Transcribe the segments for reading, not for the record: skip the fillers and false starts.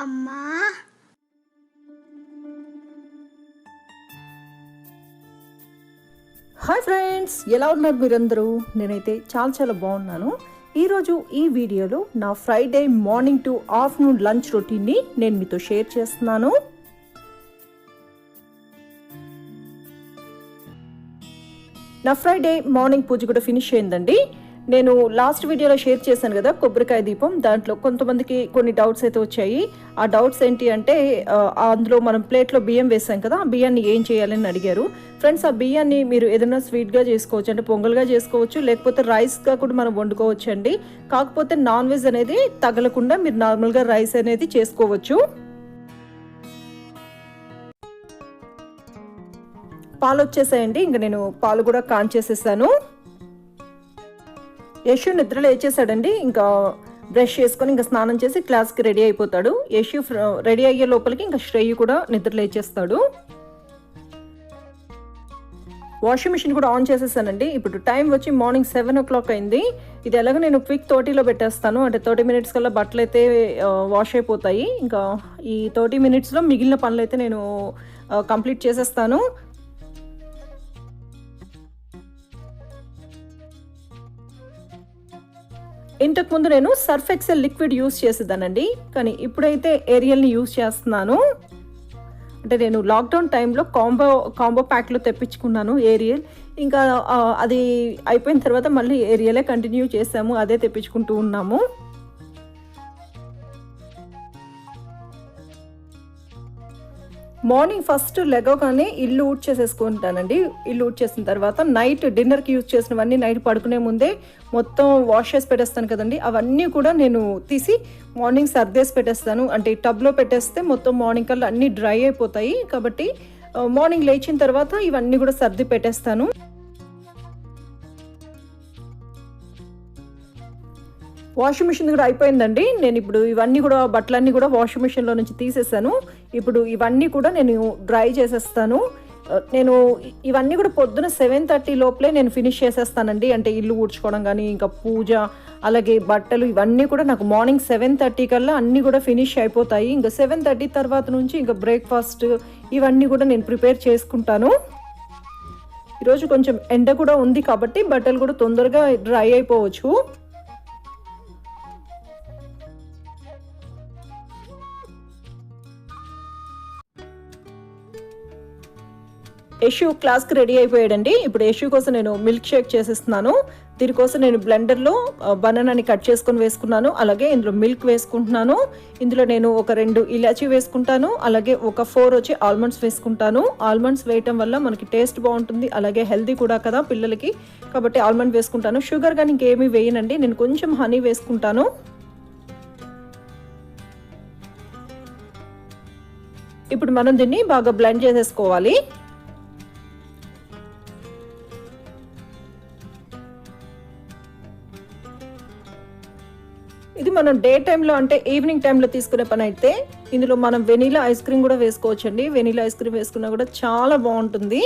అమ్మా hi friends, ఎలా ఉన్నారు మీరందరూ? నేనైతే చాలా బాగున్నాను. ఈరోజు ఈ వీడియోలో నా Friday morning to afternoon lunch రొటీన్ని నేను మీతో షేర్ చేస్తున్నాను. నా ఫ్రైడే మార్నింగ్ పూజ కూడా ఫినిష్ అయిందండి. నేను లాస్ట్ వీడియోలో షేర్ చేశాను కదా కొబ్బరికాయ దీపం. దాంట్లో కొంతమందికి కొన్ని డౌట్స్ అయితే వచ్చాయి. ఆ డౌట్స్ ఏంటి అంటే అందులో మనం ప్లేట్లో బియ్యం వేసాం కదా, ఆ బియ్యాన్ని ఏం చేయాలని అడిగారు. ఫ్రెండ్స్, ఆ బియ్యాన్ని మీరు ఏదైనా స్వీట్గా చేసుకోవచ్చు, అంటే పొంగల్గా చేసుకోవచ్చు, లేకపోతే రైస్గా కూడా మనం వండుకోవచ్చు అండి. కాకపోతే నాన్ వెజ్ అనేది తగలకుండా మీరు నార్మల్గా రైస్ అనేది చేసుకోవచ్చు. పాలు వచ్చేసాయండి, ఇంకా నేను పాలు కూడా కాంచేసేసాను. యశు నిద్ర లేచేసాడండి. ఇంకా బ్రష్ చేసుకొని ఇంకా స్నానం చేసి క్లాస్కి రెడీ అయిపోతాడు. యశు రెడీ అయ్యే లోపలికి ఇంకా శ్రేయు కూడా నిద్ర లేచేస్తాడు. వాషింగ్ మిషన్ కూడా ఆన్ చేసేసానండి. ఇప్పుడు టైం వచ్చి మార్నింగ్ 7 o'clock అయింది. ఇది ఎలాగో నేను క్విక్ 30లో పెట్టేస్తాను, అంటే 30 minutes కల్లా బట్టలు అయితే వాష్ అయిపోతాయి. ఇంకా ఈ 30 minutesలో మిగిలిన పనులు అయితే నేను కంప్లీట్ చేసేస్తాను. ఇంతకుముందు నేను సర్ఫ్ ఎక్సెల్ లిక్విడ్ యూస్ చేసేదానండి, కానీ ఇప్పుడైతే ఏరియల్ని యూస్ చేస్తున్నాను. అంటే నేను లాక్డౌన్ టైంలో కాంబో ప్యాక్లో తెప్పించుకున్నాను ఏరియల్. ఇంకా అది అయిపోయిన తర్వాత మళ్ళీ ఏరియలే కంటిన్యూ చేసాము, అదే తెప్పించుకుంటూ ఉన్నాము. మార్నింగ్ ఫస్ట్ లెగవగానే ఇల్లు ఊడ్ చేసేసుకుంటానండి. ఇల్లు ఊడ్ చేసిన తర్వాత నైట్ డిన్నర్కి యూజ్ చేసినవన్నీ నైట్ పడుకునే ముందే మొత్తం వాష్ చేసి పెట్టేస్తాను కదండి, అవన్నీ కూడా నేను తీసి మార్నింగ్ సర్దేసి పెట్టేస్తాను. అంటే టబ్లో పెట్టేస్తే మొత్తం మార్నింగ్ కల్లా అన్నీ డ్రై అయిపోతాయి. కాబట్టి మార్నింగ్ లేచిన తర్వాత ఇవన్నీ కూడా సర్ది పెట్టేస్తాను. వాషింగ్ మిషన్ కూడా అయిపోయిందండి. నేను ఇప్పుడు ఇవన్నీ కూడా బట్టలన్నీ కూడా వాషింగ్ మిషన్లో నుంచి తీసేసాను. ఇప్పుడు ఇవన్నీ కూడా నేను డ్రై చేసేస్తాను. నేను ఇవన్నీ కూడా పొద్దున 7:30 లోపలే నేను ఫినిష్ చేసేస్తానండి. అంటే ఇల్లు ఊడ్చుకోవడం కానీ, ఇంకా పూజ, అలాగే బట్టలు, ఇవన్నీ కూడా నాకు మార్నింగ్ 7:30 కల్లా అన్నీ కూడా ఫినిష్ అయిపోతాయి. ఇంకా 7:30 తర్వాత నుంచి ఇంకా బ్రేక్ఫాస్ట్ ఇవన్నీ కూడా నేను ప్రిపేర్ చేసుకుంటాను. ఈరోజు కొంచెం ఎండ కూడా ఉంది కాబట్టి బట్టలు కూడా తొందరగా డ్రై అయిపోవచ్చు. యశు క్లాస్కి రెడీ అయిపోయాడండి. ఇప్పుడు యశు కోసం నేను మిల్క్ షేక్ చేసేస్తున్నాను. దీనికోసం నేను బ్లెండర్లో బనానాని కట్ చేసుకొని వేసుకున్నాను. అలాగే ఇందులో మిల్క్ వేసుకుంటున్నాను. ఇందులో నేను ఒక 2 ఇలాచీ వేసుకుంటాను. అలాగే ఒక 4 వచ్చి ఆల్మండ్స్ వేసుకుంటాను. ఆల్మండ్స్ వేయటం వల్ల మనకి టేస్ట్ బాగుంటుంది, అలాగే హెల్దీ కూడా కదా పిల్లలకి, కాబట్టి ఆల్మండ్ వేసుకుంటాను. షుగర్ కానీ ఇంకేమీ వేయనండి, నేను కొంచెం హనీ వేసుకుంటాను. ఇప్పుడు మనం దీన్ని బాగా బ్లెండ్ చేసేసుకోవాలి. ఇది మనం డే టైంలో, అంటే ఈవినింగ్ టైంలో తీసుకునే పని అయితే ఇందులో మనం వెనీలా ఐస్ క్రీమ్ కూడా వేసుకోవచ్చండి. వెనీలా ఐస్ క్రీమ్ వేసుకున్నా కూడా చాలా బాగుంటుంది.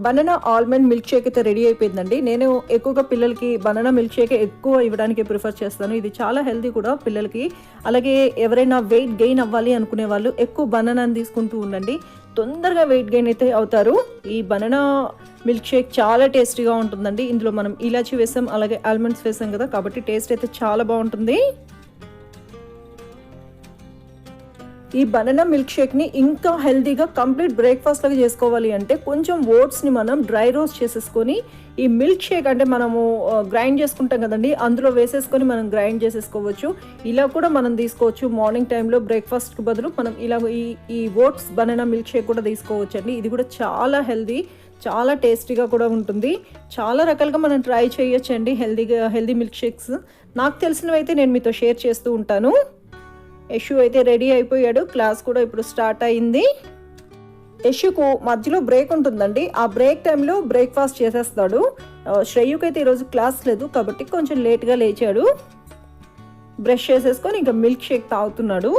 బనానా ఆల్మండ్ మిల్క్ షేక్ అయితే రెడీ అయిపోయిందండి. నేను ఎక్కువగా పిల్లలకి బనానా మిల్క్ షేక్ ఎక్కువ ఇవ్వడానికి ప్రిఫర్ చేస్తాను. ఇది చాలా హెల్తీ కూడా పిల్లలకి. అలాగే ఎవరైనా వెయిట్ గెయిన్ అవ్వాలి అనుకునే వాళ్ళు ఎక్కువ బనానాని తీసుకుంటూ ఉండండి, తొందరగా వెయిట్ గెయిన్ అయితే అవుతారు. ఈ బనానా మిల్క్ షేక్ చాలా టేస్టీగా ఉంటుందండి. ఇందులో మనం ఇలాచీ వేసాం, అలాగే ఆల్మండ్స్ వేసాం కదా, కాబట్టి టేస్ట్ అయితే చాలా బాగుంటుంది. ఈ బనానా మిల్క్ షేక్ని ఇంకా హెల్తీగా కంప్లీట్ బ్రేక్ఫాస్ట్ లాగా చేసుకోవాలి అంటే కొంచెం ఓట్స్ని మనం డ్రై రోస్ట్ చేసేసుకొని ఈ మిల్క్ షేక్, అంటే మనము గ్రైండ్ చేసుకుంటాం కదండి, అందులో వేసేసుకొని మనం గ్రైండ్ చేసేసుకోవచ్చు. ఇలా కూడా మనం తీసుకోవచ్చు. మార్నింగ్ టైంలో బ్రేక్ఫాస్ట్కి బదులు మనం ఇలా ఈ ఓట్స్ బనానా మిల్క్ షేక్ కూడా తీసుకోవచ్చు అండి. ఇది కూడా చాలా హెల్తీ, చాలా టేస్టీగా కూడా ఉంటుంది. చాలా రకాలుగా మనం ట్రై చేయొచ్చండి హెల్దీ మిల్క్ షేక్స్. నాకు తెలిసినవి అయితే నేను మీతో షేర్ చేస్తూ ఉంటాను. యశు అయితే రెడీ అయిపోయాడు, క్లాస్ కూడా ఇప్పుడు స్టార్ట్ అయింది. యశుకు మధ్యలో బ్రేక్ ఉంటుందండి, ఆ బ్రేక్ టైంలో బ్రేక్ఫాస్ట్ చేసేస్తాడు. శ్రేయుకి అయితే ఈరోజు క్లాస్ లేదు కాబట్టి కొంచెం లేట్గా లేచాడు. బ్రష్ చేసేసుకొని ఇంకా మిల్క్ షేక్ తాగుతున్నాడు.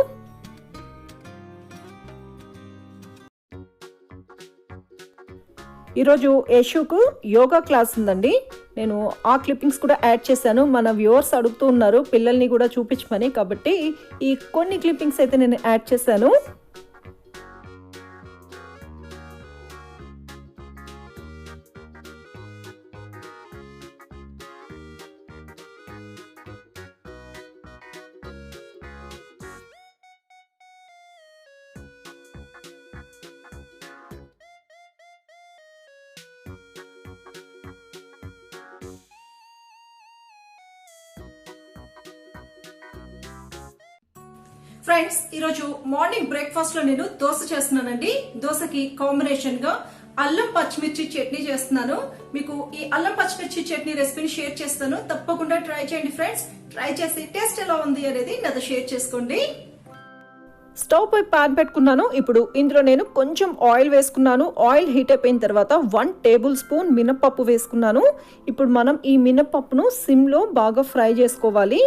ఈరోజు యశుకు యోగా క్లాస్ ఉందండి. నేను ఆ క్లిప్పింగ్స్ కూడా యాడ్ చేశాను. మన వ్యూవర్స్ అడుగుతూ ఉన్నారు పిల్లల్ని కూడా చూపించమని, కాబట్టి ఈ కొన్ని క్లిప్పింగ్స్ అయితే నేను యాడ్ చేశాను. ఫ్రెండ్స్, ఈరోజు మార్నింగ్ బ్రేక్ఫాస్ట్ లో నేను దోశ చేస్తున్నానండి. దోశకి కాంబినేషన్ గా అల్లం పచ్చిమిర్చి చట్నీ చేస్తున్నాను. మీకు ఈ అల్లం పచ్చిమిర్చి చట్నీ రెసిపీని షేర్ చేస్తాను, తప్పకుండా ట్రై చేయండి ఫ్రెండ్స్. ట్రై చేసి టేస్ట్ ఎలా ఉంది అనేది నాతో షేర్ చేసుకోండి. స్టవ్ పై పాన్ పెట్టుకున్నాను. ఇప్పుడు ఇందులో నేను కొంచెం ఆయిల్ వేసుకున్నాను. ఆయిల్ హీట్ అయిపోయిన తర్వాత 1 టేబుల్ స్పూన్ మినపప్పు వేసుకున్నాను. ఇప్పుడు మనం ఈ మినపప్పును సిమ్లో బాగా ఫ్రై చేసుకోవాలి.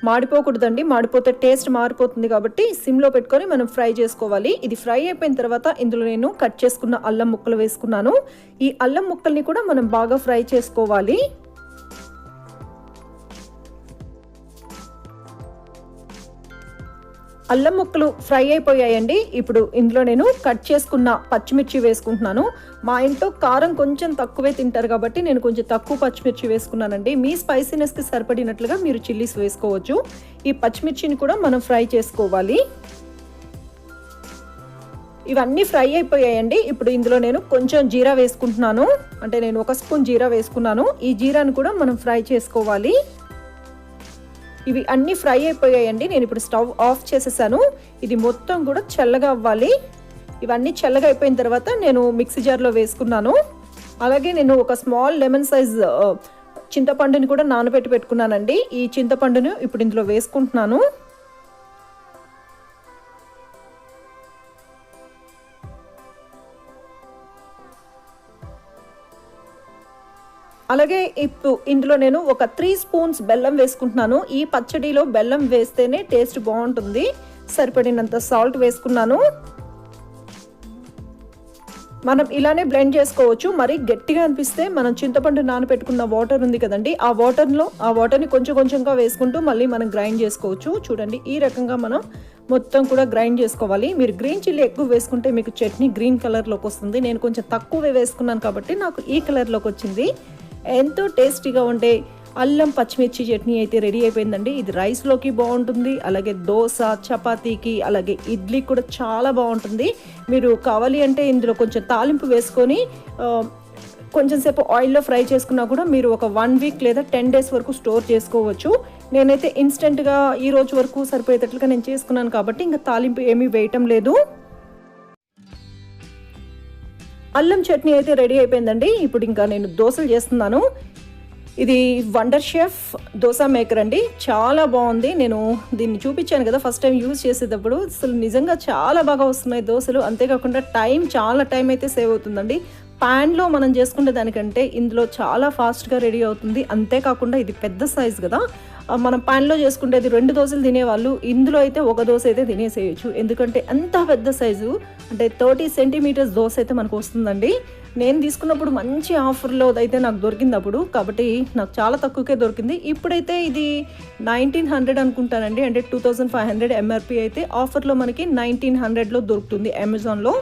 మాడిపోకూడదండి, మాడిపోతే టేస్ట్ మారిపోతుంది, కాబట్టి సిమ్లో పెట్టుకొని మనం ఫ్రై చేసుకోవాలి. ఇది ఫ్రై అయిపోయిన తర్వాత ఇందులో నేను కట్ చేసుకున్న అల్లం ముక్కలు వేసుకున్నాను. ఈ అల్లం ముక్కల్ని కూడా మనం బాగా ఫ్రై చేసుకోవాలి. అల్లం ముక్కలు ఫ్రై అయిపోయాయండి. ఇప్పుడు ఇందులో నేను కట్ చేసుకున్న పచ్చిమిర్చి వేసుకుంటున్నాను. మా ఇంట్లో కారం కొంచెం తక్కువే తింటారు కాబట్టి నేను కొంచెం తక్కువ పచ్చిమిర్చి వేసుకున్నానండి. మీ స్పైసీనెస్కి సరిపడినట్లుగా మీరు చిల్లీస్ వేసుకోవచ్చు. ఈ పచ్చిమిర్చిని కూడా మనం ఫ్రై చేసుకోవాలి. ఇవన్నీ ఫ్రై అయిపోయాయండి. ఇప్పుడు ఇందులో నేను కొంచెం జీరా వేసుకుంటున్నాను. అంటే నేను 1 స్పూన్ జీరా వేసుకున్నాను. ఈ జీరాను కూడా మనం ఫ్రై చేసుకోవాలి. ఇవి అన్నీ ఫ్రై అయిపోయాయండి. నేను ఇప్పుడు స్టవ్ ఆఫ్ చేసేసాను. ఇది మొత్తం కూడా చల్లగా అవ్వాలి. ఇవన్నీ చల్లగా అయిపోయిన తర్వాత నేను మిక్సీ జార్లో వేసుకున్నాను. అలాగే నేను ఒక స్మాల్ లెమన్ సైజ్ చింతపండుని కూడా నానబెట్టి పెట్టుకున్నానండి. ఈ చింతపండును ఇప్పుడు ఇందులో వేసుకుంటున్నాను. అలాగే ఇప్పుడు ఇందులో నేను ఒక 3 స్పూన్స్ బెల్లం వేసుకుంటున్నాను. ఈ పచ్చడిలో బెల్లం వేస్తేనే టేస్ట్ బాగుంటుంది. సరిపడినంత సాల్ట్ వేసుకున్నాను. మనం ఇలానే బ్లెండ్ చేసుకోవచ్చు. మరి గట్టిగా అనిపిస్తే మనం చింతపండు నానబెట్టుకున్న వాటర్ ఉంది కదండి, ఆ వాటర్ని కొంచెం కొంచెంగా వేసుకుంటూ మళ్ళీ మనం గ్రైండ్ చేసుకోవచ్చు. చూడండి, ఈ రకంగా మనం మొత్తం కూడా గ్రైండ్ చేసుకోవాలి. మీరు గ్రీన్ చిల్లీ ఎక్కువ వేసుకుంటే మీకు చట్నీ గ్రీన్ కలర్లోకి వస్తుంది. నేను కొంచెం తక్కువే వేసుకున్నాను కాబట్టి నాకు ఈ కలర్లోకి వచ్చింది. ఎంతో టేస్టీగా ఉండే అల్లం పచ్చిమిర్చి చట్నీ అయితే రెడీ అయిపోయిందండి. ఇది రైస్లోకి బాగుంటుంది, అలాగే దోశ, చపాతీకి, అలాగే ఇడ్లీ కూడా చాలా బాగుంటుంది. మీరు కావాలి అంటే ఇందులో కొంచెం తాలింపు వేసుకొని కొంచెం సేపు ఆయిల్లో ఫ్రై చేసుకున్నా కూడా మీరు ఒక 1 వీక్ లేదా 10 డేస్ వరకు స్టోర్ చేసుకోవచ్చు. నేనైతే ఇన్స్టెంట్గా ఈ రోజు వరకు సరిపోయేటట్లుగా నేను చేసుకున్నాను కాబట్టి ఇంకా తాలింపు ఏమీ వేయటం లేదు. అల్లం చట్నీ అయితే రెడీ అయిపోయిందండి. ఇప్పుడు ఇంకా నేను దోశలు చేస్తున్నాను. ఇది వండర్ షెఫ్ దోశ మేకర్ అండి, చాలా బాగుంది. నేను దీన్ని చూపించాను కదా ఫస్ట్ టైం యూజ్ చేసేటప్పుడు, అసలు నిజంగా చాలా బాగా వస్తున్నాయి దోశలు. అంతేకాకుండా చాలా టైం అయితే సేవ్ అవుతుందండి. ప్యాన్లో మనం చేసుకునే దానికంటే ఇందులో చాలా ఫాస్ట్గా రెడీ అవుతుంది. అంతేకాకుండా ఇది పెద్ద సైజ్ కదా, మనం ప్యాన్లో చేసుకుంటేది 2 దోశలు తినేవాళ్ళు, ఇందులో అయితే 1 దోశ అయితే తినేసేయచ్చు. ఎందుకంటే అంత పెద్ద సైజు, అంటే 30 సెంటీమీటర్స్ దోశ అయితే మనకు వస్తుందండి. నేను తీసుకున్నప్పుడు మంచి ఆఫర్లో అయితే నాకు దొరికింది అప్పుడు, కాబట్టి నాకు చాలా తక్కువకే దొరికింది. ఇప్పుడైతే ఇది 1900 అనుకుంటానండి, అంటే 2500 ఎంఆర్పి అయితే ఆఫర్లో మనకి 1900లో దొరుకుతుంది అమెజాన్లో.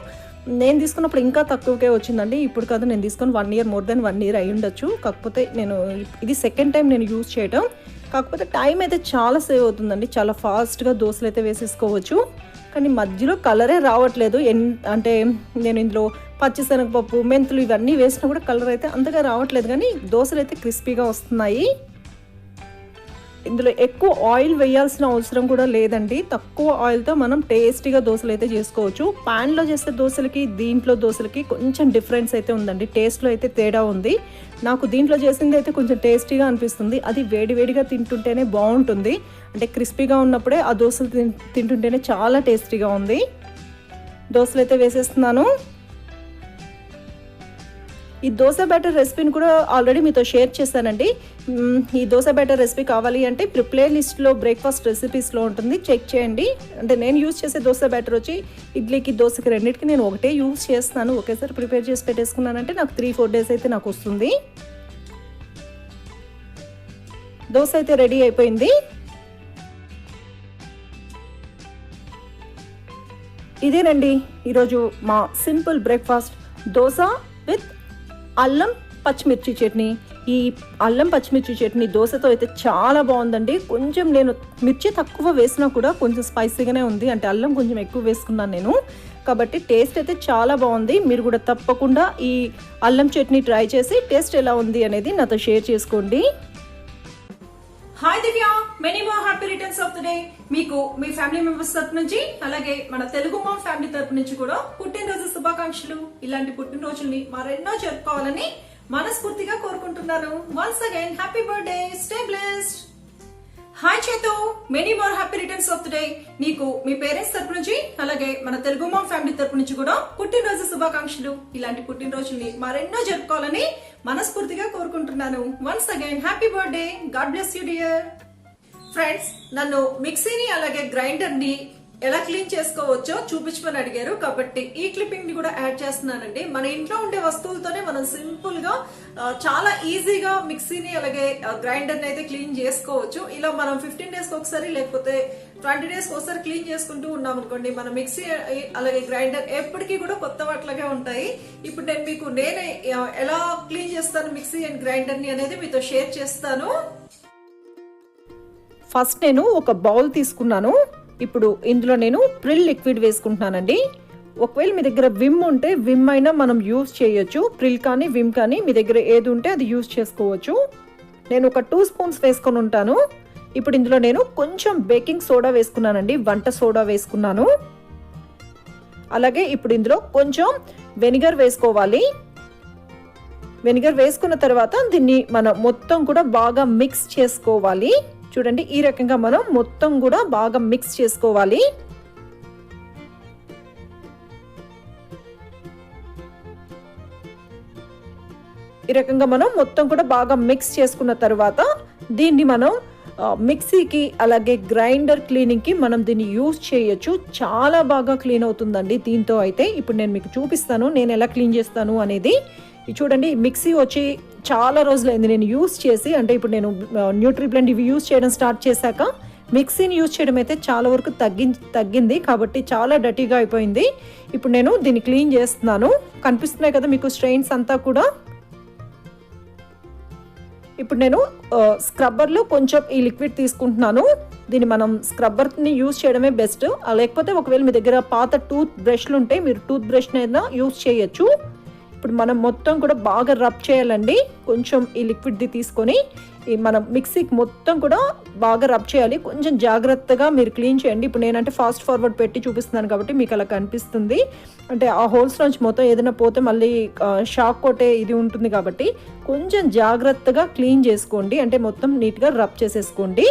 నేను తీసుకున్నప్పుడు ఇంకా తక్కువకే వచ్చిందండి. ఇప్పుడు కాదు, నేను తీసుకొని 1 ఇయర్, మోర్ దెన్ 1 ఇయర్ అయి ఉండొచ్చు. కాకపోతే నేను ఇది సెకండ్ టైం నేను యూజ్ చేయటం. కాకపోతే టైం అయితే చాలా సేవ్ అవుతుందండి. చాలా ఫాస్ట్గా దోశలు అయితే వేసేసుకోవచ్చు. కానీ మధ్యలో కలరే రావట్లేదు. అంటే నేను ఇందులో పచ్చిశనగపప్పు, మెంతులు ఇవన్నీ వేసినా కూడా కలర్ అయితే అంతగా రావట్లేదు, కానీ దోశలు అయితే క్రిస్పీగా వస్తున్నాయి. ఇందులో ఎక్కువ ఆయిల్ వేయాల్సిన అవసరం కూడా లేదండి. తక్కువ ఆయిల్తో మనం టేస్టీగా దోశలు అయితే చేసుకోవచ్చు. ప్యాన్లో చేసే దోశలకి దీంట్లో దోశలకి కొంచెం డిఫరెన్స్ అయితే ఉందండి. టేస్ట్లో అయితే తేడా ఉంది. నాకు దీంట్లో చేసింది అయితే కొంచెం టేస్టీగా అనిపిస్తుంది. అది వేడివేడిగా తింటుంటేనే బాగుంటుంది. అంటే క్రిస్పీగా ఉన్నప్పుడే ఆ దోశలు తింటుంటేనే చాలా టేస్టీగా ఉంది. దోశలు అయితే వేసేస్తున్నాను. ఈ దోశ బ్యాటర్ రెసిపీని కూడా ఆల్రెడీ మీతో షేర్ చేశానండి. ఈ దోశ బ్యాటర్ రెసిపీ కావాలి అంటే ఇప్పుడు ప్లే లిస్ట్లో బ్రేక్ఫాస్ట్ రెసిపీస్లో ఉంటుంది, చెక్ చేయండి. అంటే నేను యూజ్ చేసే దోశ బ్యాటర్ వచ్చి ఇడ్లీకి, దోశకి రెండింటికి నేను ఒకటే యూజ్ చేస్తున్నాను. ఒకేసారి ప్రిపేర్ చేసి పెట్టేసుకున్నానంటే నాకు 3-4 డేస్ అయితే నాకు వస్తుంది. దోశ అయితే రెడీ అయిపోయింది. ఇదేనండి ఈరోజు మా సింపుల్ బ్రేక్ఫాస్ట్, దోశ విత్ అల్లం పచ్చిమిర్చి చట్నీ. ఈ అల్లం పచ్చిమిర్చి చట్నీ దోశతో అయితే చాలా బాగుందండి. కొంచెం నేను మిర్చి తక్కువ వేసినా కూడా కొంచెం స్పైసీగానే ఉంది, అంటే అల్లం కొంచెం ఎక్కువ వేసుకున్నాను నేను, కాబట్టి టేస్ట్ అయితే చాలా బాగుంది. మీరు కూడా తప్పకుండా ఈ అల్లం చట్నీ ట్రై చేసి టేస్ట్ ఎలా ఉంది అనేది నాతో షేర్ చేసుకోండి. Hi Divya, many more happy returns of the day. మీకు మీ ఫ్యామిలీ మెంబర్స్ తరపు నుంచి, అలాగే మన తెలుగు మామ్ ఫ్యామిలీ తరపు నుంచి కూడా పుట్టినరోజు శుభాకాంక్షలు. ఇలాంటి పుట్టినరోజుల్ని మరెన్నో జరుపుకోవాలని మనస్ఫూర్తిగా కోరుకుంటున్నాను. Once again happy birthday, stay blessed. Hi Chethu, many more happy returns of the day. నీకు మీ పేరెంట్స్ తరపు నుంచి, అలాగే మన తెలుగు మామ్ ఫ్యామిలీ తరపు నుంచి కూడా పుట్టినరోజు శుభాకాంక్షలు. ఇలాంటి పుట్టినరోజుల్ని మరెన్నో జరుపుకోవాలని మనస్ఫూర్తిగా కోరుకుంటున్నాను. Once again happy birthday, God bless you dear. Friends, నన్ను మిక్సీని అలాగే గ్రైండర్ ని ఎలా క్లీన్ చేసుకోవచ్చో చూపించమని అడిగారు, కాబట్టి ఈ క్లిప్పింగ్ ని కూడా యాడ్ చేస్తున్నానండి. మన ఇంట్లో ఉండే వస్తువులతోనే మనం సింపుల్ గా చాలా ఈజీగా మిక్సీని అలాగే గ్రైండర్ ని అయితే క్లీన్ చేసుకోవచ్చు. ఇలా మనం 15 days ఒకసారి లేకపోతే 20 days ఒకసారి క్లీన్ చేసుకుంటూ ఉన్నాం అనుకోండి, మన మిక్సీ అలాగే గ్రైండర్ ఎప్పటికీ కూడా కొత్త వాటిలాగే ఉంటాయి. ఇప్పుడు నేను మీకు నేనే ఎలా క్లీన్ చేస్తాను మిక్సీ అండ్ గ్రైండర్ ని అనేది మీతో షేర్ చేస్తాను. ఫస్ట్ నేను ఒక బౌల్ తీసుకున్నాను. ఇప్పుడు ఇందులో నేను ప్రిల్ లిక్విడ్ వేసుకుంటున్నానండి. ఒకవేళ మీ దగ్గర విమ్ ఉంటే విమ్ అయినా మనం యూజ్ చేయొచ్చు. ప్రిల్ కానీ విమ్ కానీ మీ దగ్గర ఏది ఉంటే అది యూజ్ చేసుకోవచ్చు. నేను ఒక 2 spoons వేసుకొని ఉంటాను. ఇప్పుడు ఇందులో నేను కొంచెం బేకింగ్ సోడా వేసుకున్నానండి, వంట సోడా వేసుకున్నాను. అలాగే ఇప్పుడు ఇందులో కొంచెం వెనిగర్ వేసుకోవాలి. వెనిగర్ వేసుకున్న తర్వాత దీన్ని మనం మొత్తం కూడా బాగా మిక్స్ చేసుకోవాలి. చూడండి, ఈ రకంగా మనం మొత్తం కూడా బాగా మిక్స్ చేసుకోవాలి. ఈ రకంగా మనం మొత్తం కూడా బాగా మిక్స్ చేసుకున్న తర్వాత దీన్ని మనం మిక్సీకి అలాగే గ్రైండర్ క్లీనింగ్ కి మనం దీన్ని యూజ్ చేయొచ్చు. చాలా బాగా క్లీన్ అవుతుందండి దీంతో అయితే. ఇప్పుడు నేను మీకు చూపిస్తాను నేను ఎలా క్లీన్ చేస్తాను అనేది. చూడండి, మిక్సీ వచ్చి చాలా రోజులైంది నేను యూజ్ చేసి, అంటే ఇప్పుడు నేను న్యూట్రీ బ్లెండ్ ఇవి యూజ్ చేయడం స్టార్ట్ చేశాక మిక్సీని యూజ్ చేయడం అయితే చాలా వరకు తగ్గింది, కాబట్టి చాలా డర్టీగా అయిపోయింది. ఇప్పుడు నేను దీన్ని క్లీన్ చేస్తున్నాను. కనిపిస్తున్నాయి కదా మీకు స్ట్రెయిన్స్ అంతా కూడా. ఇప్పుడు నేను స్క్రబ్బర్లో కొంచెం ఈ లిక్విడ్ తీసుకుంటున్నాను. దీన్ని మనం స్క్రబ్బర్ని యూజ్ చేయడమే బెస్ట్. లేకపోతే ఒకవేళ మీ దగ్గర పాత టూత్ బ్రష్లు ఉంటే మీరు టూత్ బ్రష్ని అయినా యూజ్ చేయొచ్చు. ఇప్పుడు మనం మొత్తం కూడా బాగా రబ్ చేయాలండి. కొంచెం ఈ లిక్విడ్ది తీసుకొని మనం మిక్సీకి మొత్తం కూడా బాగా రబ్ చేయాలి. కొంచెం జాగ్రత్తగా మీరు క్లీన్ చేయండి. ఇప్పుడు నేనంటే ఫాస్ట్ ఫార్వర్డ్ పెట్టి చూపిస్తున్నాను కాబట్టి మీకు అలా కనిపిస్తుంది. అంటే ఆ హోల్స్ నుంచి మొత్తం ఏదైనా పోతే మళ్ళీ షాక్ కొట్టే ఇది ఉంటుంది కాబట్టి కొంచెం జాగ్రత్తగా క్లీన్ చేసుకోండి. అంటే మొత్తం నీట్గా రబ్ చేసేసుకోండి.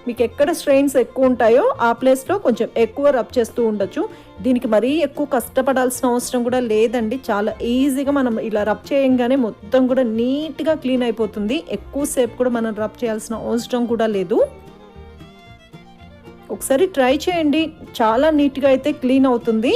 మీకు ఎక్కడ స్ట్రెయిన్స్ ఎక్కువ ఉంటాయో ఆ ప్లేస్లో కొంచెం ఎక్కువ రబ్ చేస్తూ ఉండొచ్చు. దీనికి మరీ ఎక్కువ కష్టపడాల్సిన అవసరం కూడా లేదండి. చాలా ఈజీగా మనం ఇలా రబ్ చేయంగానే మొత్తం కూడా నీట్గా క్లీన్ అయిపోతుంది. ఎక్కువసేపు కూడా మనం రబ్ చేయాల్సిన అవసరం కూడా లేదు. ఒకసారి ట్రై చేయండి, చాలా నీట్గా అయితే క్లీన్ అవుతుంది.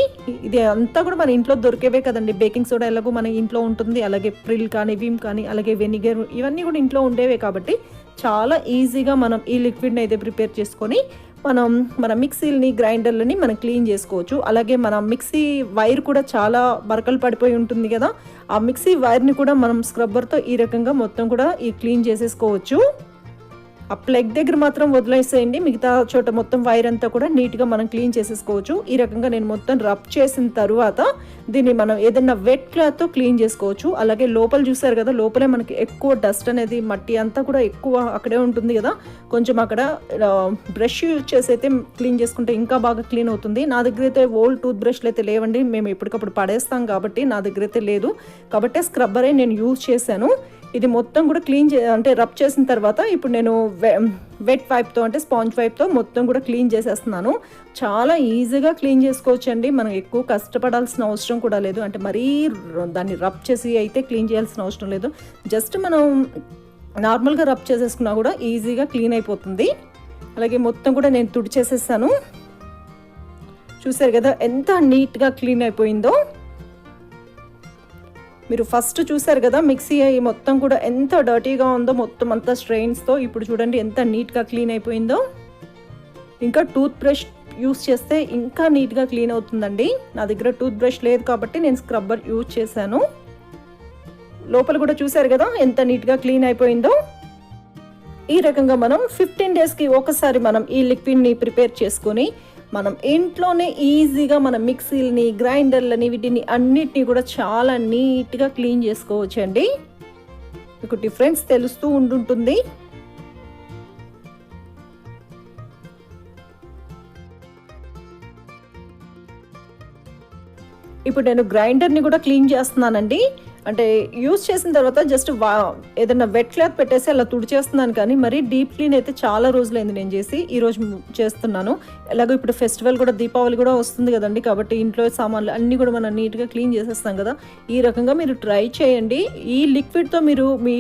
ఇది అంతా కూడా మన ఇంట్లో దొరికేవే కదండి. బేకింగ్ సోడా ఎలాగో మన ఇంట్లో ఉంటుంది, అలాగే ప్రిల్ కానీ విమ్ కానీ అలాగే వెనిగర్ ఇవన్నీ కూడా ఇంట్లో ఉండేవే కాబట్టి చాలా ఈజీగా మనం ఈ లిక్విడ్ని అయితే ప్రిపేర్ చేసుకొని మనం మన మిక్సీలని గ్రైండర్లని మనం క్లీన్ చేసుకోవచ్చు. అలాగే మన మిక్సీ వైర్ కూడా చాలా మరకలు పడిపోయి ఉంటుంది కదా, ఆ మిక్సీ వైర్ని కూడా మనం స్క్రబ్బర్తో ఈ రకంగా మొత్తం కూడా ఈ క్లీన్ చేసేసుకోవచ్చు. ఆ ప్లగ్ దగ్గర మాత్రం వదిలేసేయండి, మిగతా చోట మొత్తం వైర్ అంతా కూడా నీట్గా మనం క్లీన్ చేసేసుకోవచ్చు. ఈ రకంగా నేను మొత్తం రబ్ చేసిన తర్వాత దీన్ని మనం ఏదైనా వెట్ క్లాత్తో క్లీన్ చేసుకోవచ్చు. అలాగే లోపల చూసారు కదా, లోపలే మనకి ఎక్కువ డస్ట్ అనేది మట్టి అంతా కూడా ఎక్కువ అక్కడే ఉంటుంది కదా, కొంచెం అక్కడ బ్రష్ యూజ్ చేసి అయితే క్లీన్ చేసుకుంటే ఇంకా బాగా క్లీన్ అవుతుంది. నా దగ్గర అయితే ఓల్డ్ టూత్ బ్రష్లు అయితే లేవండి, మేము ఎప్పటికప్పుడు పడేస్తాం కాబట్టి నా దగ్గర అయితే లేదు, కాబట్టి స్క్రబ్బరే నేను యూజ్ చేశాను. ఇది మొత్తం కూడా క్లీన్ అంటే రబ్ చేసిన తర్వాత ఇప్పుడు నేను వెట్ వైప్తో అంటే స్పాంజ్ వైప్తో మొత్తం కూడా క్లీన్ చేసేస్తున్నాను. చాలా ఈజీగా క్లీన్ చేసుకోవచ్చండి, మనం ఎక్కువ కష్టపడాల్సిన అవసరం కూడా లేదు. అంటే మరీ దాన్ని రబ్ చేసి అయితే క్లీన్ చేయాల్సిన అవసరం లేదు, జస్ట్ మనం నార్మల్గా రబ్ చేసేసుకున్నా కూడా ఈజీగా క్లీన్ అయిపోతుంది. అలాగే మొత్తం కూడా నేను తుడిచేసేసాను, చూసారు కదా ఎంత నీట్గా క్లీన్ అయిపోయిందో. మీరు ఫస్ట్ చూసారు కదా మిక్సీ మొత్తం కూడా ఎంత డర్టీగా ఉందో, మొత్తం అంతా స్ట్రెయిన్స్తో. ఇప్పుడు చూడండి ఎంత నీట్గా క్లీన్ అయిపోయిందో. ఇంకా టూత్ బ్రష్ యూస్ చేస్తే ఇంకా నీట్గా క్లీన్ అవుతుందండి. నా దగ్గర టూత్ బ్రష్ లేదు కాబట్టి నేను స్క్రబ్బర్ యూజ్ చేశాను. లోపల కూడా చూసారు కదా ఎంత నీట్గా క్లీన్ అయిపోయిందో. ఈ రకంగా మనం 15 డేస్కి ఒకసారి మనం ఈ లిక్విడ్ని ప్రిపేర్ చేసుకొని మనం ఇంట్లోనే ఈజీగా మన మిక్సీలని, గ్రైండర్లని, వీటిని అన్నిటినీ కూడా చాలా నీట్గా క్లీన్ చేసుకోవచ్చండి. మీకు డిఫరెన్స్ తెలుస్తూ ఉంటుంటుంది. ఇప్పుడు నేను గ్రైండర్ని కూడా క్లీన్ చేస్తున్నానండి. అంటే యూస్ చేసిన తర్వాత జస్ట్ ఏదైనా వెట్ క్లాత్ పెట్టేసి అలా తుడిచేస్తున్నాను, కానీ మరీ డీప్ క్లీన్ అయితే చాలా రోజులైంది నేను చేసి. ఈరోజు చేస్తున్నాను. ఎలాగో ఇప్పుడు ఫెస్టివల్ కూడా, దీపావళి కూడా వస్తుంది కదండి, కాబట్టి ఇంట్లో సామాన్లు అన్నీ కూడా మనం నీట్గా క్లీన్ చేసేస్తాం కదా. ఈ రకంగా మీరు ట్రై చేయండి. ఈ లిక్విడ్తో మీరు మీ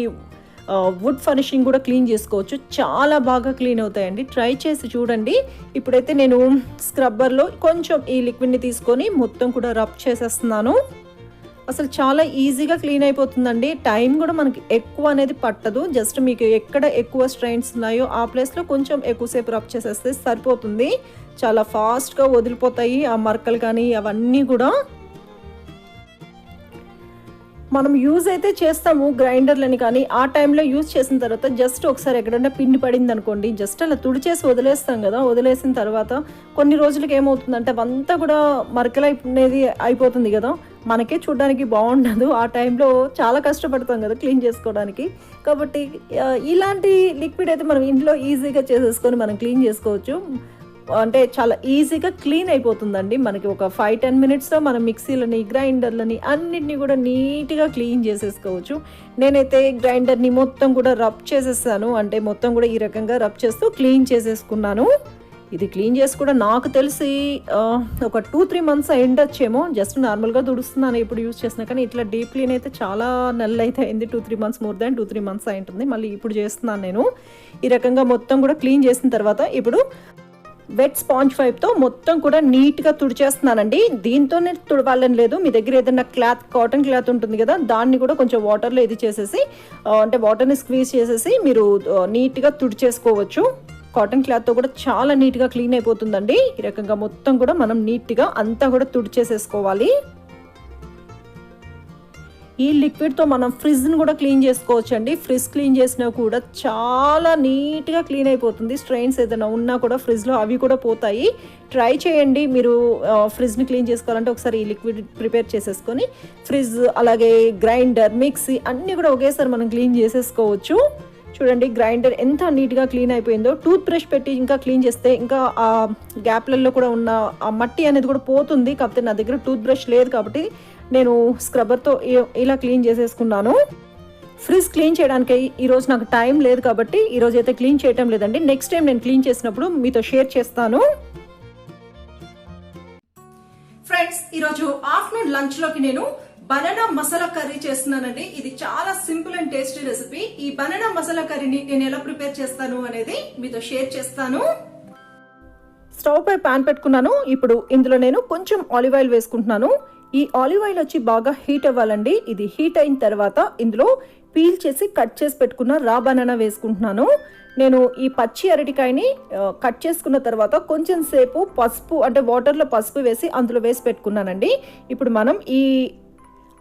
వుడ్ ఫర్నిషింగ్ కూడా క్లీన్ చేసుకోవచ్చు. చాలా బాగా క్లీన్ అవుతాయండి. ట్రై చేసి చూడండి. ఇప్పుడైతే నేను స్క్రబ్బర్లో కొంచెం ఈ లిక్విడ్ని తీసుకొని మొత్తం కూడా రబ్ చేసేస్తున్నాను. అసలు చాలా ఈజీగా క్లీన్ అయిపోతుందండి. టైం కూడా మనకి ఎక్కువ అనేది పట్టదు. జస్ట్ మీకు ఎక్కడ ఎక్కువ స్ట్రెయిన్స్ ఉన్నాయో ఆ ప్లేస్లో కొంచెం ఎక్కువసేపు రబ్ చేసేస్తే సరిపోతుంది. చాలా ఫాస్ట్గా వదిలిపోతాయి ఆ మరకలు కానీ అవన్నీ కూడా. మనం యూజ్ అయితే చేస్తాము గ్రైండర్లని, కానీ ఆ టైంలో యూజ్ చేసిన తర్వాత జస్ట్ ఒకసారి ఎక్కడన్నా పిండి పడింది అనుకోండి, జస్ట్ అలా తుడిచేసి వదిలేస్తాం కదా. వదిలేసిన తర్వాత కొన్ని రోజులకి ఏమవుతుందంటే అవంతా కూడా మరకలనేది అయిపోతుంది కదా, మనకే చూడడానికి బాగుండదు. ఆ టైంలో చాలా కష్టపడతాం కదా క్లీన్ చేసుకోవడానికి. కాబట్టి ఇలాంటి లిక్విడ్ అయితే మనం ఇంట్లో ఈజీగా చేసేసుకొని మనం క్లీన్ చేసుకోవచ్చు. అంటే చాలా ఈజీగా క్లీన్ అయిపోతుందండి. మనకి ఒక 5-10 మినిట్స్లో మనం మిక్సీలని, గ్రైండర్లని అన్నిటినీ కూడా నీట్గా క్లీన్ చేసేసుకోవచ్చు. నేనైతే గ్రైండర్ని మొత్తం కూడా రబ్ చేసేసాను. అంటే మొత్తం కూడా ఈ రకంగా రబ్ చేస్తూ క్లీన్ చేసేసుకున్నాను. ఇది క్లీన్ చేసి కూడా నాకు తెలిసి ఒక 2-3 మంత్స్ అయిండొచ్చేమో. జస్ట్ నార్మల్గా తుడుస్తున్నాను ఇప్పుడు యూజ్ చేసినా, కానీ ఇట్లా డీప్ క్లీన్ అయితే చాలా నెలలు అయితే అయింది. 2-3 మంత్స్, మోర్ దాన్ 2-3 మంత్స్ అయి ఉంటుంది. మళ్ళీ ఇప్పుడు చేస్తున్నాను నేను. ఈ రకంగా మొత్తం కూడా క్లీన్ చేసిన తర్వాత ఇప్పుడు వెట్ స్పాంజ్ పైప్తో మొత్తం కూడా నీట్గా తుడిచేస్తున్నానండి. దీంతోనే తుడవాలని లేదు, మీ దగ్గర ఏదైనా క్లాత్, కాటన్ క్లాత్ ఉంటుంది కదా, దాన్ని కూడా కొంచెం వాటర్లో ఇది చేసేసి, అంటే వాటర్ని స్క్వీజ్ చేసేసి మీరు నీట్గా తుడిచేసుకోవచ్చు. కాటన్ క్లాత్తో కూడా చాలా నీట్గా క్లీన్ అయిపోతుందండి. ఈ రకంగా మొత్తం కూడా మనం నీట్గా అంతా కూడా తుడిచేసేసుకోవాలి. ఈ లిక్విడ్తో మనం ఫ్రిడ్జ్ని కూడా క్లీన్ చేసుకోవచ్చు అండి. ఫ్రిడ్జ్ క్లీన్ చేసినా కూడా చాలా నీట్గా క్లీన్ అయిపోతుంది. స్ట్రెయిన్స్ ఏదైనా ఉన్నా కూడా ఫ్రిడ్జ్లో అవి కూడా పోతాయి. ట్రై చేయండి. మీరు ఫ్రిడ్జ్ని క్లీన్ చేసుకోవాలంటే ఒకసారి ఈ లిక్విడ్ ప్రిపేర్ చేసేసుకొని ఫ్రిడ్జ్, అలాగే గ్రైండర్, మిక్సీ అన్నీ కూడా ఒకేసారి మనం క్లీన్ చేసేసుకోవచ్చు. చూడండి గ్రైండర్ ఎంత నీట్గా క్లీన్ అయిపోయిందో. టూత్ బ్రష్ పెట్టి ఇంకా క్లీన్ చేస్తే ఇంకా ఆ గ్యాప్లలో కూడా ఉన్న ఆ మట్టి అనేది కూడా పోతుంది. కాకపోతే నా దగ్గర టూత్ బ్రష్ లేదు కాబట్టి నేను స్క్రబ్బర్తో ఇలా క్లీన్ చేసేసుకున్నాను. ఫ్రిడ్జ్ క్లీన్ చేయడానికి ఈరోజు నాకు టైం లేదు కాబట్టి ఈరోజు అయితే క్లీన్ చేయటం లేదండి. నెక్స్ట్ టైం నేను క్లీన్ చేసినప్పుడు మీతో షేర్ చేస్తాను. ఫ్రెండ్స్, ఈరోజు ఆఫ్టర్నూన్ లంచ్లోకి నేను బనానా మసాలా కర్రీ చేస్తున్నానండి. ఇది చాలా సింపుల్ అండ్ టేస్టీ రెసిపీ. ఈ బనానా మసాలా కర్రీని నేను ఎలా ప్రిపేర్ చేస్తాను అనేది మీతో షేర్ చేస్తాను. స్టవ్ పై పాన్ పెట్టుకున్నాను. ఇప్పుడు ఇందులో నేను కొంచెం ఆలివ్ ఆయిల్ వేసుకుంటున్నాను. ఈ ఆలివ్ ఆయిల్ వచ్చి బాగా హీట్ అవ్వాలండి. ఇది హీట్ అయిన తర్వాత ఇందులో పీల్ చేసి కట్ చేసి పెట్టుకున్న రా బనానా వేసుకుంటున్నాను. నేను ఈ పచ్చి అరటికాయని కట్ చేసుకున్న తర్వాత కొంచెం సేపు పసుపు, అంటే వాటర్లో పసుపు వేసి అందులో వేసి పెట్టుకున్నానండి. ఇప్పుడు మనం ఈ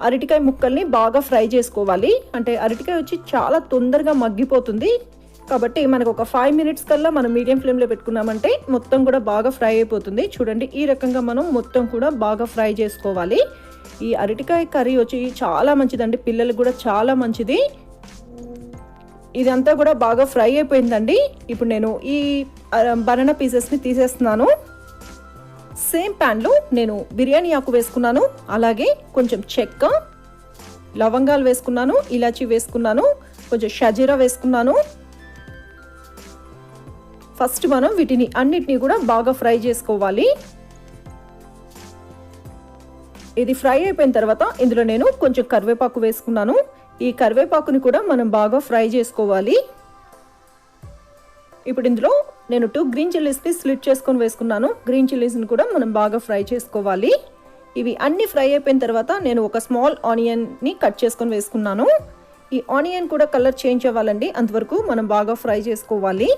అరటికాయ ముక్కల్ని బాగా ఫ్రై చేసుకోవాలి. అంటే అరటికాయ వచ్చి చాలా తొందరగా మగ్గిపోతుంది కాబట్టి మనకు ఒక 5 మినిట్స్ కల్లా మనం మీడియం ఫ్లేమ్లో పెట్టుకున్నామంటే మొత్తం కూడా బాగా ఫ్రై అయిపోతుంది. చూడండి ఈ రకంగా మనం మొత్తం కూడా బాగా ఫ్రై చేసుకోవాలి. ఈ అరటికాయ కర్రీ వచ్చి చాలా మంచిదండి, పిల్లలకు కూడా చాలా మంచిది. ఇదంతా కూడా బాగా ఫ్రై అయిపోయిందండి. ఇప్పుడు నేను ఈ బనానా పీసెస్ని తీసేస్తున్నాను. సేమ్ ప్యాన్లో నేను బిర్యానీ ఆకు వేసుకున్నాను, అలాగే కొంచెం చెక్క, లవంగాలు వేసుకున్నాను, ఇలాచీ వేసుకున్నాను, కొంచెం షజీరా వేసుకున్నాను. ఫస్ట్ మనం వీటిని అన్నిటినీ కూడా బాగా ఫ్రై చేసుకోవాలి. ఇది ఫ్రై అయిపోయిన తర్వాత ఇందులో నేను కొంచెం కరివేపాకు వేసుకున్నాను. ఈ కరివేపాకుని కూడా మనం బాగా ఫ్రై చేసుకోవాలి. ఇప్పుడు ఇందులో నేను 2 గ్రీన్ చిల్లీస్ని స్లిట్ చేసుకొని వేసుకున్నాను. గ్రీన్ చిల్లీస్ని కూడా మనం బాగా ఫ్రై చేసుకోవాలి. ఇవి అన్ని ఫ్రై అయిపోయిన తర్వాత నేను ఒక స్మాల్ ఆనియన్ని కట్ చేసుకొని వేసుకున్నాను. ఈ ఆనియన్ కూడా కలర్ చేంజ్ అవ్వాలండి, అంతవరకు మనం బాగా ఫ్రై చేసుకోవాలి.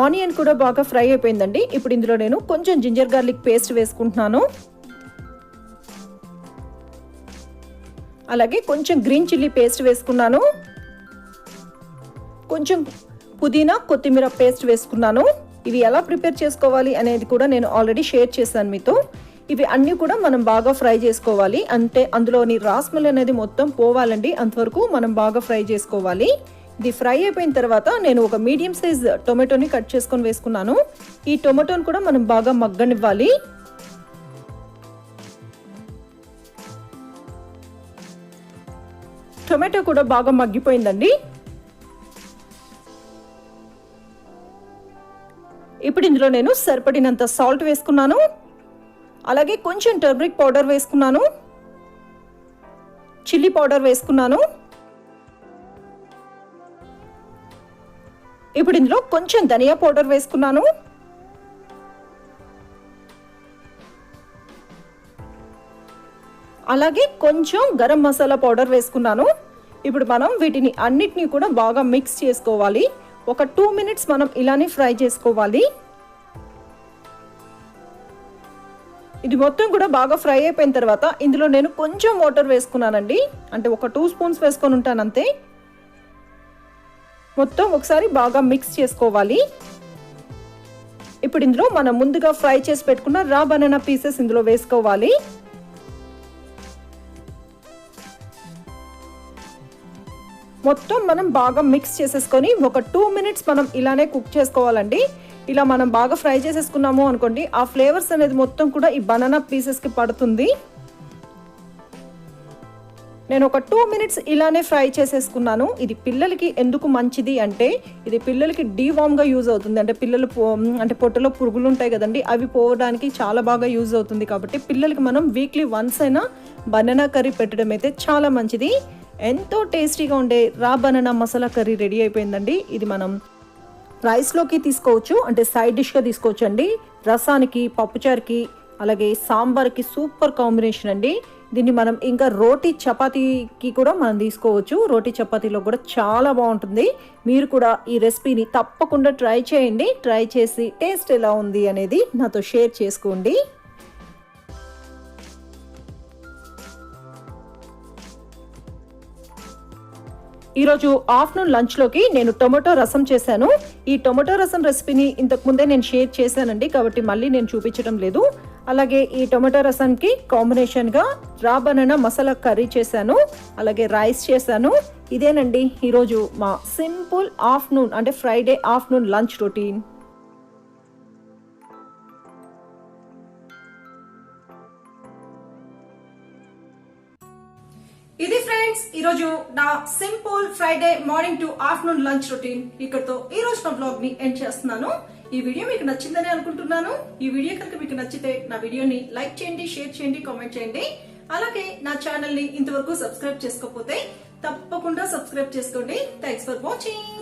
ఆనియన్ కూడా బాగా ఫ్రై అయిపోయిందండి. ఇప్పుడు ఇందులో నేను కొంచెం జింజర్ గార్లిక్ పేస్ట్ వేసుకుంటున్నాను. అలాగే కొంచెం గ్రీన్ చిల్లీ పేస్ట్ వేసుకున్నాను. కొంచెం పుదీనా కొత్తిమీర పేస్ట్ వేసుకున్నాను. ఇవి ఎలా ప్రిపేర్ చేసుకోవాలి అనేది కూడా నేను ఆల్రెడీ షేర్ చేశాను మీతో. ఇవి అన్నీ కూడా మనం బాగా ఫ్రై చేసుకోవాలి, అంటే అందులోని రాస్మెల్ అనేది మొత్తం పోవాలండి, అంతవరకు మనం బాగా ఫ్రై చేసుకోవాలి. ఇది ఫ్రై అయిపోయిన తర్వాత నేను ఒక మీడియం సైజ్ టొమాటోని కట్ చేసుకొని వేసుకున్నాను. ఈ టొమాటోని కూడా మనం బాగా మగ్గనివ్వాలి. టొమాటో కూడా బాగా మగ్గిపోయిందండి. ఇప్పుడు ఇందులో నేను సరిపడినంత సాల్ట్ వేసుకున్నాను. అలాగే కొంచెం టర్మరిక్ పౌడర్ వేసుకున్నాను. చిల్లీ పౌడర్ వేసుకున్నాను. ఇప్పుడు ఇందులో కొంచెం ధనియా పౌడర్ వేసుకున్నాను. అలాగే కొంచెం గరం మసాలా పౌడర్ వేసుకున్నాను. ఇప్పుడు మనం వీటిని అన్నిటినీ కూడా బాగా మిక్స్ చేసుకోవాలి. ఒక 2 మినిట్స్ మనం ఇలానే ఫ్రై చేసుకోవాలి. ఇది మొత్తం కూడా బాగా ఫ్రై అయిపోయిన తర్వాత ఇందులో నేను కొంచెం వాటర్ వేసుకున్నానండి, అంటే ఒక 2 స్పూన్స్ వేసుకొని ఉంటాను అంతే. మొత్తం ఒకసారి బాగా మిక్స్ చేసుకోవాలి. ఇప్పుడు ఇందులో మనం ముందుగా ఫ్రై చేసి పెట్టుకున్న రా బనానా పీసెస్ ఇందులో వేసుకోవాలి. మొత్తం మనం బాగా మిక్స్ చేసేసుకొని ఒక 2 మినిట్స్ మనం ఇలానే కుక్ చేసుకోవాలండి. ఇలా మనం బాగా ఫ్రై చేసేసుకున్నాము అనుకోండి, ఆ ఫ్లేవర్స్ అనేది మొత్తం కూడా ఈ బనానా పీసెస్కి పడుతుంది. నేను ఒక 2 మినిట్స్ ఇలానే ఫ్రై చేసేసుకున్నాను. ఇది పిల్లలకి ఎందుకు మంచిది అంటే, ఇది పిల్లలకి డీవామ్గా యూజ్ అవుతుంది. అంటే పిల్లలు అంటే పొట్టలో పురుగులు ఉంటాయి కదండి, అవి పోవడానికి చాలా బాగా యూజ్ అవుతుంది. కాబట్టి పిల్లలకి మనం వీక్లీ వన్స్ అయినా బనానా కర్రీ పెట్టడం అయితే చాలా మంచిది. ఎంతో టేస్టీగా ఉండే రా బనానా మసాలా కర్రీ రెడీ అయిపోయిందండి. ఇది మనం రైస్లోకి తీసుకోవచ్చు, అంటే సైడ్ డిష్గా తీసుకోవచ్చు అండి. రసానికి, పప్పుచారుకి, అలాగే సాంబార్కి సూపర్ కాంబినేషన్ అండి. దీన్ని మనం ఇంకా రోటీ చపాతీకి కూడా మనం తీసుకోవచ్చు. రోటీ చపాతీలో కూడా చాలా బాగుంటుంది. మీరు కూడా ఈ రెసిపీని తప్పకుండా ట్రై చేయండి. ట్రై చేసి టేస్ట్ ఎలా ఉంది అనేది నాతో షేర్ చేసుకోండి. ఈరోజు ఆఫ్టర్నూన్ లంచ్లోకి నేను టొమాటో రసం చేశాను. ఈ టొమాటో రసం రెసిపీని ఇంతకు ముందే నేను షేర్ చేశానండి, కాబట్టి మళ్ళీ నేను చూపించడం లేదు. అలాగే ఈ టొమాటో రసానికి కాంబినేషన్గా రా బనానా మసాలా కర్రీ చేశాను, అలాగే రైస్ చేశాను. ఇదేనండి ఈరోజు మా సింపుల్ ఆఫ్టర్నూన్, అంటే ఫ్రైడే ఆఫ్టర్నూన్ లంచ్ రొటీన్. ఇది ఫ్రెండ్స్ ఈరోజు నా simple Friday morning to afternoon lunch routine. ఇక్కడతో ఈ రోజు నా బ్లాగ్ ని ఎండ్ చేస్తున్నాను. ఈ వీడియో మీకు నచ్చిందని అనుకుంటున్నాను. ఈ వీడియో కనుక మీకు నచ్చితే నా వీడియోని లైక్ చేయండి, షేర్ చేయండి, కామెంట్ చేయండి. అలాగే నా ఛానల్ ని ఇంతవరకు సబ్స్క్రైబ్ చేసుకోకపోతే తప్పకుండా సబ్స్క్రైబ్ చేసుకోండి. Thanks for watching.